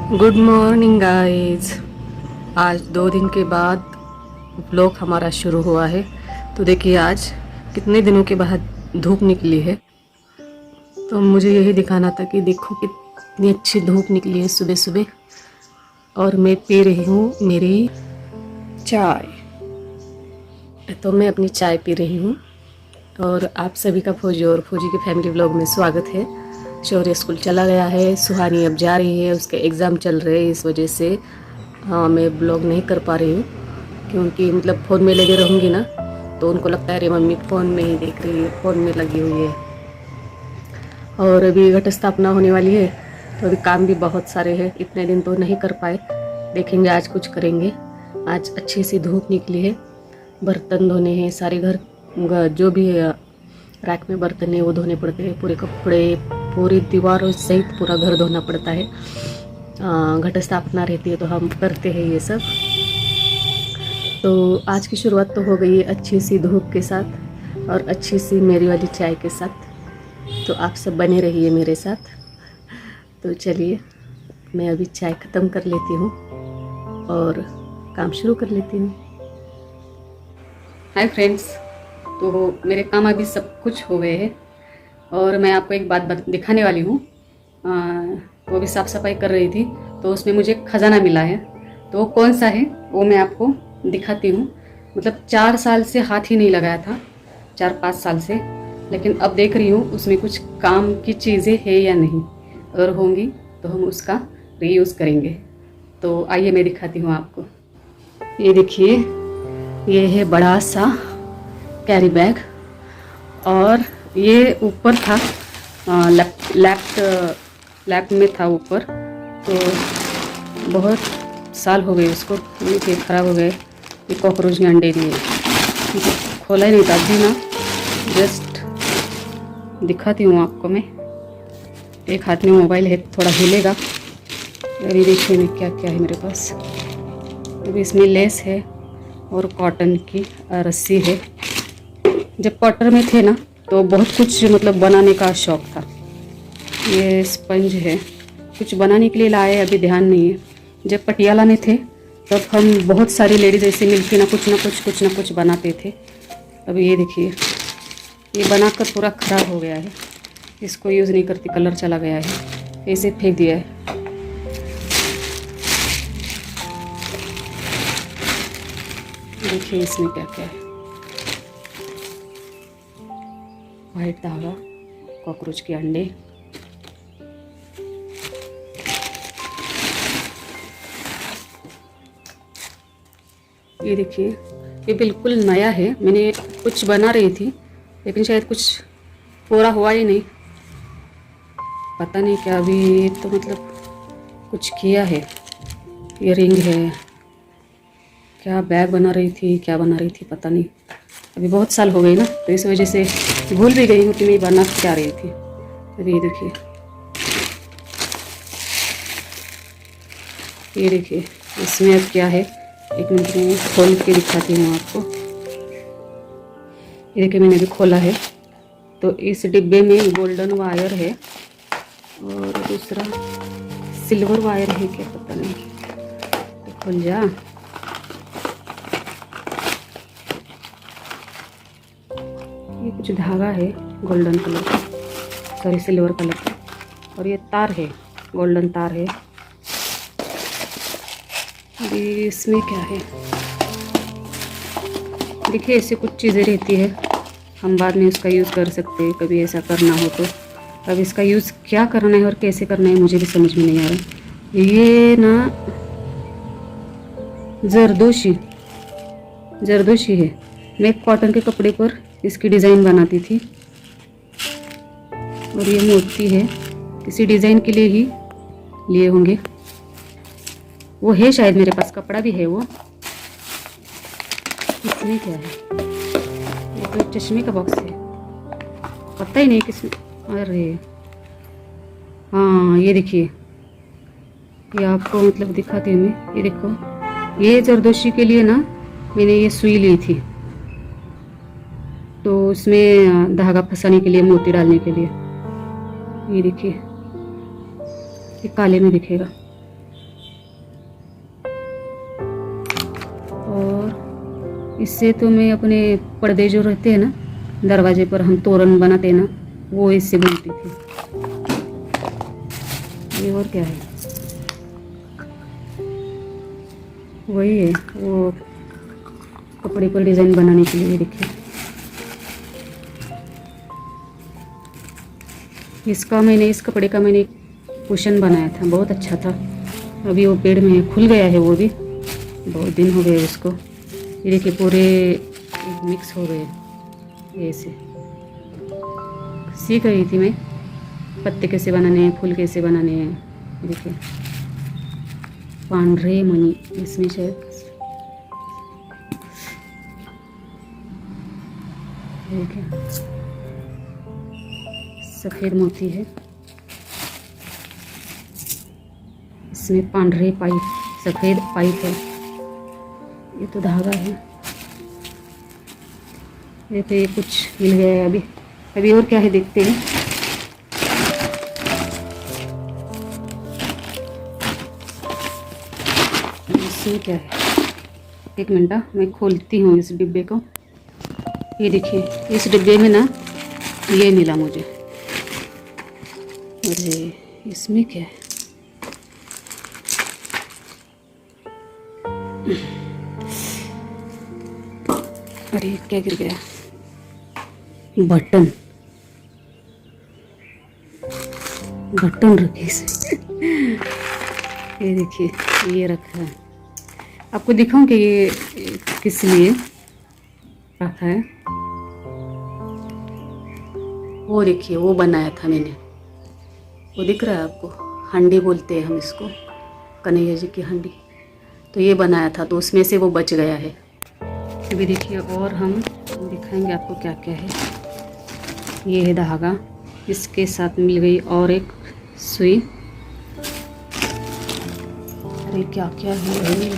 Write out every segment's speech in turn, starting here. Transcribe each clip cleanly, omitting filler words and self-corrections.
Good morning guys. आज 2 दिन के बाद व्लॉग हमारा शुरू हुआ है। तो देखिए आज कितने दिनों के बाद धूप निकली है। तो मुझे यही दिखाना था कि देखो कितनी अच्छी धूप निकली है सुबह सुबह। और मैं पी रही हूँ मेरी चाय। तो मैं अपनी चाय पी रही हूँ और आप सभी का फौजी और फौजी के फैमिली व्लॉग में स्वागत है। शौर्य स्कूल चला गया है, सुहानी अब जा रही है, उसके एग्ज़ाम चल रहे हैं, इस वजह से मैं ब्लॉग नहीं कर पा रही हूँ। क्योंकि मतलब फ़ोन में लगे रहूँगी ना तो उनको लगता है अरे मम्मी फ़ोन में ही देख रही है, फ़ोन में लगी हुई है। और अभी घट स्थापना होने वाली है तो अभी काम भी बहुत सारे हैं, इतने दिन तो नहीं कर पाए। देखेंगे आज कुछ करेंगे। आज अच्छी सी धूप निकली है, बर्तन धोने हैं, सारे घर जो भी रैक में बर्तन है वो धोने पड़ते हैं, पूरे कपड़े, पूरी दीवारों सहित पूरा घर धोना पड़ता है। घट स्थापना रहती है तो हम करते हैं ये सब। तो आज की शुरुआत तो हो गई है अच्छी सी धूप के साथ और अच्छी सी मेरी वाली चाय के साथ। तो आप सब बने रहिए मेरे साथ। तो चलिए मैं अभी चाय ख़त्म कर लेती हूँ और काम शुरू कर लेती हूँ। हाय फ्रेंड्स, तो मेरे काम अभी सब कुछ हो गए हैं और मैं आपको एक बात दिखाने वाली हूँ। वो भी साफ़ सफाई कर रही थी तो उसमें मुझे खजाना मिला है। तो वो कौन सा है वो मैं आपको दिखाती हूँ। मतलब 4 साल से हाथ ही नहीं लगाया था, 4-5 साल से, लेकिन अब देख रही हूँ उसमें कुछ काम की चीज़ें है या नहीं। अगर होंगी तो हम उसका रीयूज़ करेंगे। तो आइए मैं दिखाती हूँ आपको। ये देखिए, ये है बड़ा सा कैरी बैग और ये ऊपर था, लैप में था ऊपर। तो बहुत साल हो गए उसको, ये ख़राब हो गए। ये कॉकरोच के अंडे दिए, खोला ही नहीं था अभी ना। जस्ट दिखाती हूँ आपको मैं। एक हाथ में मोबाइल है, थोड़ा हिलेगा। अभी देखिए मैं क्या क्या है मेरे पास। अभी इसमें लेस है और कॉटन की रस्सी है। जब क्वार्टर में थे ना तो बहुत कुछ मतलब बनाने का शौक़ था। ये स्पंज है, कुछ बनाने के लिए लाए, अभी ध्यान नहीं है। जब पटियाला में थे तब हम बहुत सारी लेडीज ऐसे मिलकर ना कुछ बनाते थे। अब ये देखिए, ये बनाकर पूरा ख़राब हो गया है। इसको यूज़ नहीं करती, कलर चला गया है, ऐसे फेंक दिया है। देखिए इसमें क्या क्या है। वाइट धागा, कॉकरोच के अंडे, ये देखिए ये बिल्कुल नया है। मैंने कुछ बना रही थी लेकिन शायद कुछ पूरा हुआ ही नहीं, पता नहीं क्या। अभी तो मतलब कुछ किया है। ये रिंग है, क्या बैग बना रही थी, क्या बना रही थी पता नहीं। अभी बहुत साल हो गए ना तो इस वजह से भूल भी गई हूँ कि मैं बना क्या रही थी। अभी ये देखिए, ये देखिए इसमें अब क्या है। एक मिनट में खोल के दिखाती हूँ आपको। ये देखिए मैंने अभी खोला है तो इस डिब्बे में गोल्डन वायर है और दूसरा सिल्वर वायर है क्या पता नहीं। तो खोल जा। ये कुछ धागा है गोल्डन कलर का, सॉरी सिल्वर कलर का, और ये तार है, गोल्डन तार है। इसमें क्या है देखिए, ऐसे कुछ चीज़ें रहती है, हम बाद में उसका यूज़ कर सकते हैं कभी ऐसा करना हो तो। अब इसका यूज़ क्या करना है और कैसे करना है मुझे भी समझ में नहीं आ रहा। ये ना जरदोशी है। मैं कॉटन के कपड़े पर इसकी डिज़ाइन बनाती थी और ये मोती है, किसी डिज़ाइन के लिए ही लिए होंगे। वो है शायद मेरे पास, कपड़ा भी है वो। इसमें क्या है, ये तो चश्मे का बॉक्स है, पता ही नहीं किसमें। अरे हाँ ये देखिए, ये आपको मतलब दिखाती हूँ मैं। ये देखो, ये जरदोशी के लिए ना मैंने ये सुई ली थी, तो उसमें धागा फंसाने के लिए, मोती डालने के लिए। ये देखिए, ये काले में दिखेगा। इससे तो मैं अपने पर्दे जो रहते हैं ना, दरवाजे पर हम तोरण बनाते हैं ना, वो इससे बुनती थी। ये और क्या है, वही है वो कपड़े पर डिज़ाइन बनाने के लिए। देखिए इस कपड़े का मैंने कुशन बनाया था, बहुत अच्छा था। अभी वो पेड़ में खुल गया है, वो भी बहुत दिन हो गए उसको। ये देखिए पूरे मिक्स हो गए। ऐसे सीख रही थी मैं पत्ते कैसे बनाने हैं, फूल कैसे बनाने हैं। देखिए पांढरे मनी इसमें शायद, देखिए सफ़ेद मोती है, इसमें पांढरे पाइप, सफ़ेद पाइप है। ये तो धागा है। देखिए कुछ मिल गया है अभी और क्या है देखते हैं। इसमें क्या है, एक मिनट मैं खोलती हूँ इस डिब्बे को। ये देखिए इस डिब्बे में ना ये मिला मुझे। अरे इसमें क्या है, अरे क्या गिर गया, बटन रखे इसमें। ये देखिए ये रखा है, आपको दिखाऊं कि ये किस लिए रखा है। वो देखिए वो बनाया था मैंने, वो दिख रहा है आपको, हांडी बोलते हैं हम इसको, कन्हैया जी की हांडी। तो ये बनाया था, तो उसमें से वो बच गया है। अभी देखिए और हम दिखाएंगे आपको क्या क्या है। ये है धागा, इसके साथ मिल गई और एक सुई। अरे क्या क्या है,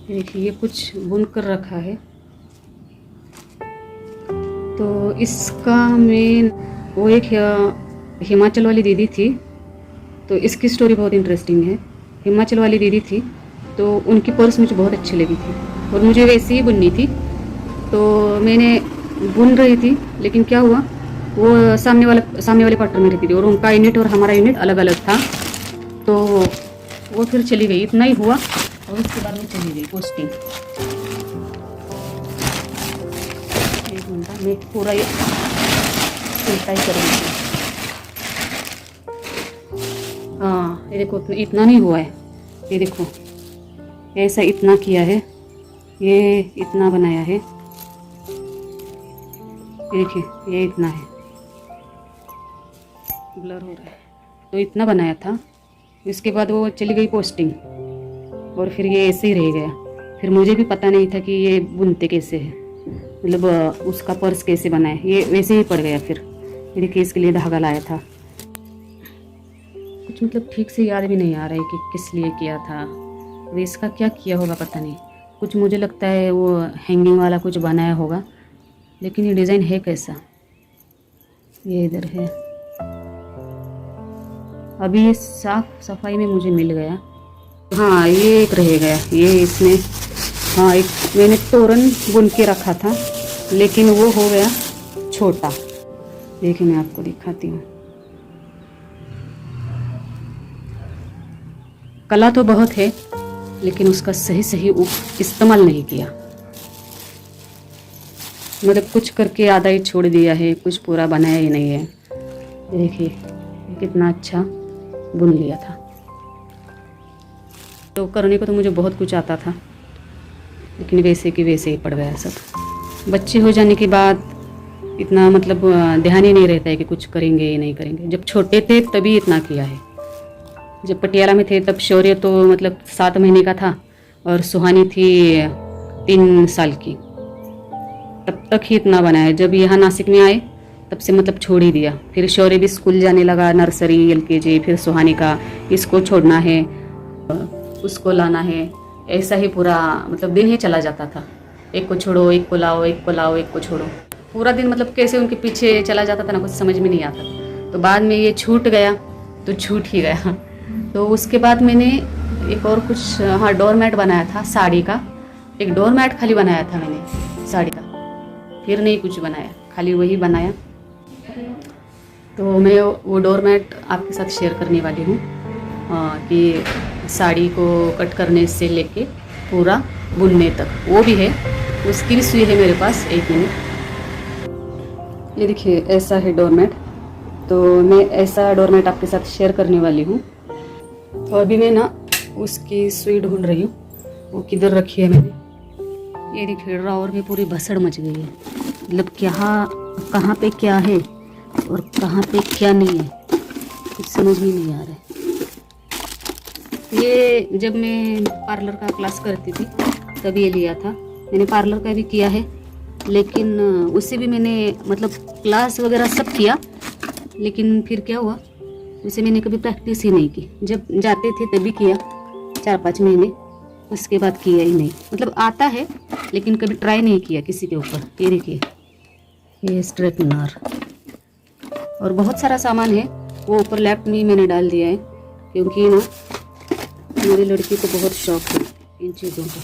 देखिए ये कुछ बुन कर रखा है। तो इसका मैं, वो एक हिमाचल वाली दीदी थी, तो इसकी स्टोरी बहुत इंटरेस्टिंग है। हिमाचल वाली दीदी थी, तो उनकी पर्स मुझे बहुत अच्छी लगी थी और मुझे वैसे ही बुननी थी। तो मैंने बुन रही थी, लेकिन क्या हुआ, वो सामने वाले पार्टनर में रहती थी और उनका यूनिट और हमारा यूनिट अलग अलग था। तो वो फिर चली गई, इतना ही हुआ और उसके बाद में चली गई पोस्टिंग। एक मिनट मैं पूरा ये उल्टा ही करूँगी। हाँ ये देखो इतना नहीं हुआ है, ये देखो ऐसा इतना किया है, ये इतना बनाया है, देखिए ये इतना है, ब्लर हो रहा है। तो इतना बनाया था, इसके बाद वो चली गई पोस्टिंग और फिर ये ऐसे ही रह गया। फिर मुझे भी पता नहीं था कि ये बुनते कैसे है, मतलब उसका पर्स कैसे बनाए, ये वैसे ही पड़ गया। फिर ये देखिए इसके लिए धागा लाया था, कुछ मतलब ठीक से याद भी नहीं आ रहा है कि किस लिए किया था। वो इसका क्या किया होगा पता नहीं, कुछ मुझे लगता है वो हैंगिंग वाला कुछ बनाया होगा, लेकिन ये डिज़ाइन है कैसा, ये इधर है। अभी ये साफ सफाई में मुझे मिल गया। हाँ ये एक रह गया, ये इसमें, हाँ एक मैंने तोरण बुन के रखा था, लेकिन वो हो गया छोटा। देखिए मैं आपको दिखाती हूँ, कला तो बहुत है, लेकिन उसका सही इस्तेमाल नहीं किया। मतलब कुछ करके आधा ही छोड़ दिया है, कुछ पूरा बनाया ही नहीं है। देखिए कितना अच्छा बुन लिया था। तो करने को तो मुझे बहुत कुछ आता था, लेकिन वैसे कि वैसे ही पड़ गया सब। बच्चे हो जाने के बाद इतना मतलब ध्यान ही नहीं रहता है कि कुछ करेंगे या नहीं करेंगे। जब छोटे थे तभी इतना किया है। जब पटियाला में थे तब शौर्य तो मतलब 7 महीने का था और सुहानी थी 3 साल की, तब तक ही इतना बनाया। जब यहाँ नासिक में आए तब से मतलब छोड़ ही दिया। फिर शौर्य भी स्कूल जाने लगा, नर्सरी LKG, फिर सुहानी का इसको छोड़ना है, उसको लाना है, ऐसा ही पूरा मतलब दिन ही चला जाता था। एक को छोड़ो, एक को लाओ, एक को लाओ, एक को छोड़ो, पूरा दिन मतलब कैसे उनके पीछे चला जाता था ना, कुछ समझ में नहीं आता। तो बाद में ये छूट गया तो छूट ही गया। तो उसके बाद मैंने एक और कुछ, हाँ डोरमैट बनाया था साड़ी का। एक डोरमैट खाली बनाया था मैंने साड़ी का, फिर नहीं कुछ बनाया, खाली वही बनाया। तो मैं वो डोरमैट आपके साथ शेयर करने वाली हूँ कि साड़ी को कट करने से लेके पूरा बुनने तक, वो भी है, उसकी भी सुई है मेरे पास। 1 मिनट। ये देखिए ऐसा है डोरमैट। तो मैं ऐसा डोरमैट आपके साथ शेयर करने वाली हूँ। तो अभी मैं ना उसकी सुई ढूंढ रही हूँ, वो किधर रखी है मैंने। ये देखिए ड्रॉवर में पूरी भसड़ मच गई है, मतलब कहाँ पे क्या है और कहाँ पे क्या नहीं है, कुछ समझ में नहीं आ रहा है। ये जब मैं पार्लर का क्लास करती थी तब ये लिया था मैंने। पार्लर का भी किया है, लेकिन उससे भी मैंने मतलब क्लास वगैरह सब किया, लेकिन फिर क्या हुआ, उसे मैंने कभी प्रैक्टिस ही नहीं की। जब जाते थे तभी किया 4-5 महीने, उसके बाद किया ही नहीं। मतलब आता है लेकिन कभी ट्राई नहीं किया किसी के ऊपर। ये देखिए ये स्ट्रेटनर और बहुत सारा सामान है, वो ऊपर लैप में मैंने डाल दिया है, क्योंकि ना मेरी लड़की को बहुत शौक है इन चीज़ों का।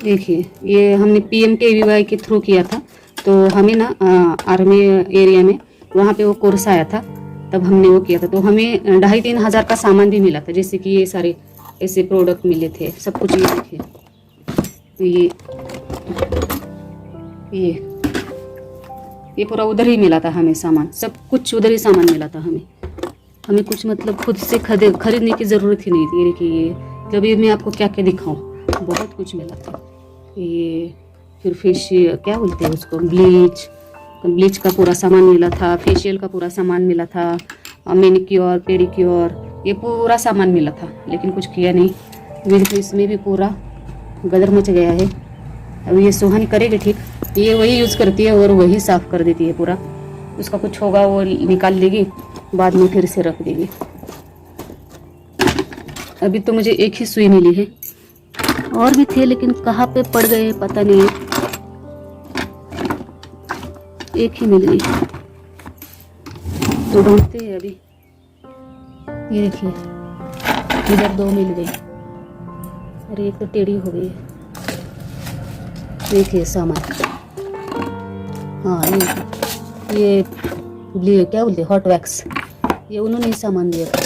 देखिए ये हमने PMKVY के थ्रू किया था, तो हमें ना आर्मी एरिया में वहाँ पे वो कोर्स आया था, तब हमने वो किया था। तो हमें 2,500-3 हज़ार का सामान भी मिला था, जैसे कि ये सारे ऐसे प्रोडक्ट मिले थे, सब कुछ। ये देखिए ये पूरा उधर ही मिला था हमें सामान, सब कुछ उधर ही सामान मिला था हमें कुछ मतलब खुद से खरीदने की ज़रूरत ही नहीं थी। ये देखिए ये, जब ये मैं आपको क्या क्या दिखाऊं, बहुत कुछ मिला था। ये फिर फेशियल क्या बोलते हैं उसको, ब्लीच का पूरा सामान मिला था, फेशियल का पूरा सामान मिला था, मैनिक्योर पेडिक्योर, ये पूरा सामान मिला था, लेकिन कुछ किया नहीं। मेरे तो इसमें भी पूरा गदर मच गया है। अब ये सुहानी करेगी ठीक, ये वही यूज़ करती है और वही साफ़ कर देती है पूरा। उसका कुछ होगा वो निकाल देगी, बाद में फिर से रख देगी। अभी तो मुझे एक ही सुई मिली है, और भी थे लेकिन कहाँ पे पड़ गए पता नहीं है, एक ही मिल गई, तो ढूंढते हैं अभी। ये देखिए इधर 2 मिल गई, अरे एक तो टेढ़ी हो गई है। देखिए सामान, हाँ ये क्या बोलते हॉट वैक्स, ये उन्होंने ही सामान दिया था।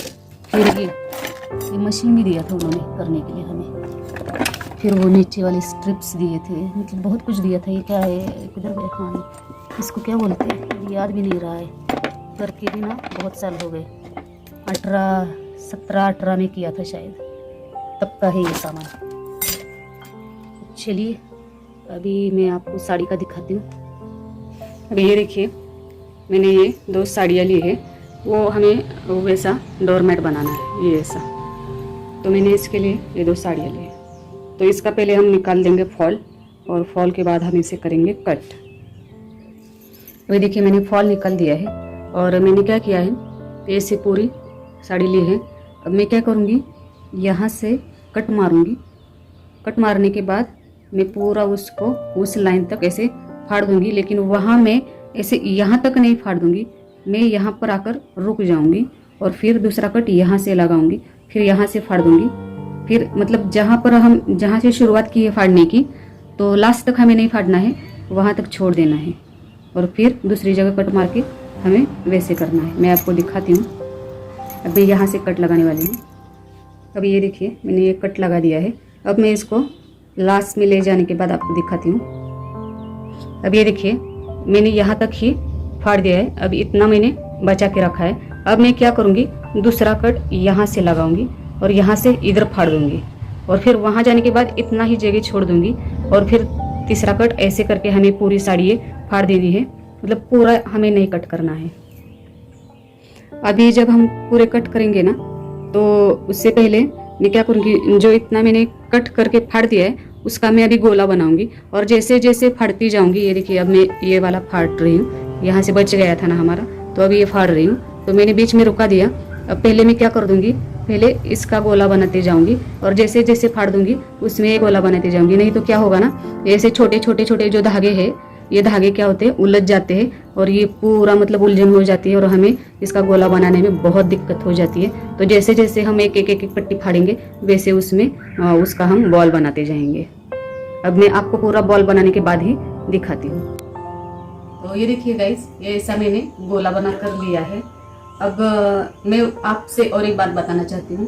फिर ये मशीन भी दिया था उन्होंने करने के लिए हमें। फिर वो नीचे वाले स्ट्रिप्स दिए थे, मतलब बहुत कुछ दिया था। ये क्या है, किधर गए, हाँ इसको क्या बोलते हैं, याद भी नहीं रहा है। करके भी ना बहुत साल हो गए, 17-18 में किया था शायद, तब का है ये सामान। चलिए अभी मैं आपको साड़ी का दिखाती हूँ। अभी ये देखिए मैंने ये 2 साड़ियाँ ली है, वो हमें वैसा डोरमैट बनाना है, ये ऐसा। तो मैंने इसके लिए ये 2 साड़ियाँ ली है। तो इसका पहले हम निकाल देंगे फॉल, और फॉल के बाद हम इसे करेंगे कट। तो देखिए मैंने फॉल निकाल दिया है, और मैंने क्या किया है, ऐसे पूरी साड़ी ली है। अब मैं क्या करूँगी, यहाँ से कट मारूँगी। कट मारने के बाद मैं पूरा उसको उस लाइन तक ऐसे फाड़ दूँगी, लेकिन वहाँ मैं ऐसे यहाँ तक नहीं फाड़ दूँगी, मैं यहाँ पर आकर रुक जाऊँगी और फिर दूसरा कट यहाँ से लगाऊँगी, फिर यहाँ से फाड़ दूँगी। फिर मतलब जहाँ से शुरुआत की है फाड़ने की, तो लास्ट तक हमें नहीं फाड़ना है, वहाँ तक छोड़ देना है, और फिर दूसरी जगह कट मार के हमें वैसे करना है। मैं आपको दिखाती हूँ। अभी यहाँ से कट लगाने वाली हूँ। अब ये देखिए मैंने ये कट लगा दिया है। अब मैं इसको लास्ट में ले जाने के बाद आपको दिखाती हूँ। अब ये देखिए मैंने यहाँ तक ही फाड़ दिया है, अब इतना मैंने बचा के रखा है। अब मैं क्या करूँगी, दूसरा कट यहाँ से लगाऊंगी और यहाँ से इधर फाड़ दूंगी, और फिर वहाँ जाने के बाद इतना ही जगह छोड़ दूंगी, और फिर तीसरा कट ऐसे करके हमें पूरी साड़ी फाड़ देनी है, मतलब पूरा हमें नहीं कट करना है। अभी जब हम पूरे कट करेंगे ना, तो उससे पहले मैं क्या करूँगी, जो इतना मैंने कट करके फाड़ दिया है उसका मैं अभी गोला बनाऊंगी, और जैसे जैसे फाड़ती जाऊंगी। ये देखिए अब मैं ये वाला फाड़ रही हूँ, यहाँ से बच गया था ना हमारा, तो अभी ये फाड़ रही हूँ। तो मैंने बीच में रुका दिया। अब पहले मैं क्या कर दूंगी, पहले इसका गोला बनाते जाऊंगी, और जैसे जैसे फाड़ दूंगी उसमें ये गोला बनाते जाऊंगी। नहीं तो क्या होगा ना, ऐसे छोटे छोटे छोटे जो धागे हैं ये धागे क्या होते हैं, उलझ जाते हैं और ये पूरा मतलब उलझन हो जाती है और हमें इसका गोला बनाने में बहुत दिक्कत हो जाती है। तो जैसे जैसे हम एक एक एक पट्टी फाड़ेंगे वैसे उसमें उसका हम बॉल बनाते जाएंगे। अब मैं आपको पूरा बॉल बनाने के बाद ही दिखाती हूँ। तो ये देखिए गाइस, ये ऐसा मैंने गोला बना कर लिया है। अब मैं आपसे और एक बात बताना चाहती हूँ,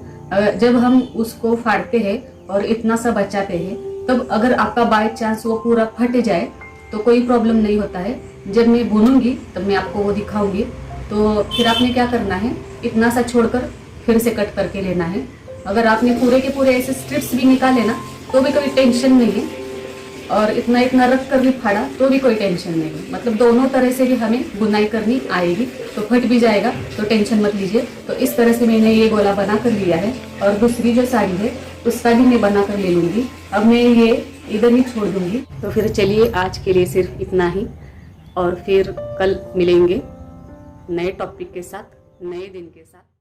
जब हम उसको फाड़ते हैं और इतना सा बचाते हैं, तब अगर आपका बाय चांस वो पूरा फट जाए तो कोई प्रॉब्लम नहीं होता है। जब मैं बुनूंगी तब मैं आपको वो दिखाऊंगी। तो फिर आपने क्या करना है, इतना सा छोड़कर फिर से कट करके लेना है। अगर आपने पूरे के पूरे ऐसे स्ट्रिप्स भी निकाले ना तो भी कोई टेंशन नहीं है, और इतना इतना रख कर भी फाड़ा तो भी कोई टेंशन नहीं है। मतलब दोनों तरह से भी हमें बुनाई करनी आएगी। तो फट भी जाएगा तो टेंशन मत लीजिए। तो इस तरह से मैंने ये गोला बना कर लिया है, और दूसरी जो साड़ी है उसका भी मैं बना कर ले लूँगी। अब मैं ये इधर ही छोड़ दूँगी। तो फिर चलिए आज के लिए सिर्फ इतना ही, और फिर कल मिलेंगे नए टॉपिक के साथ, नए दिन के साथ।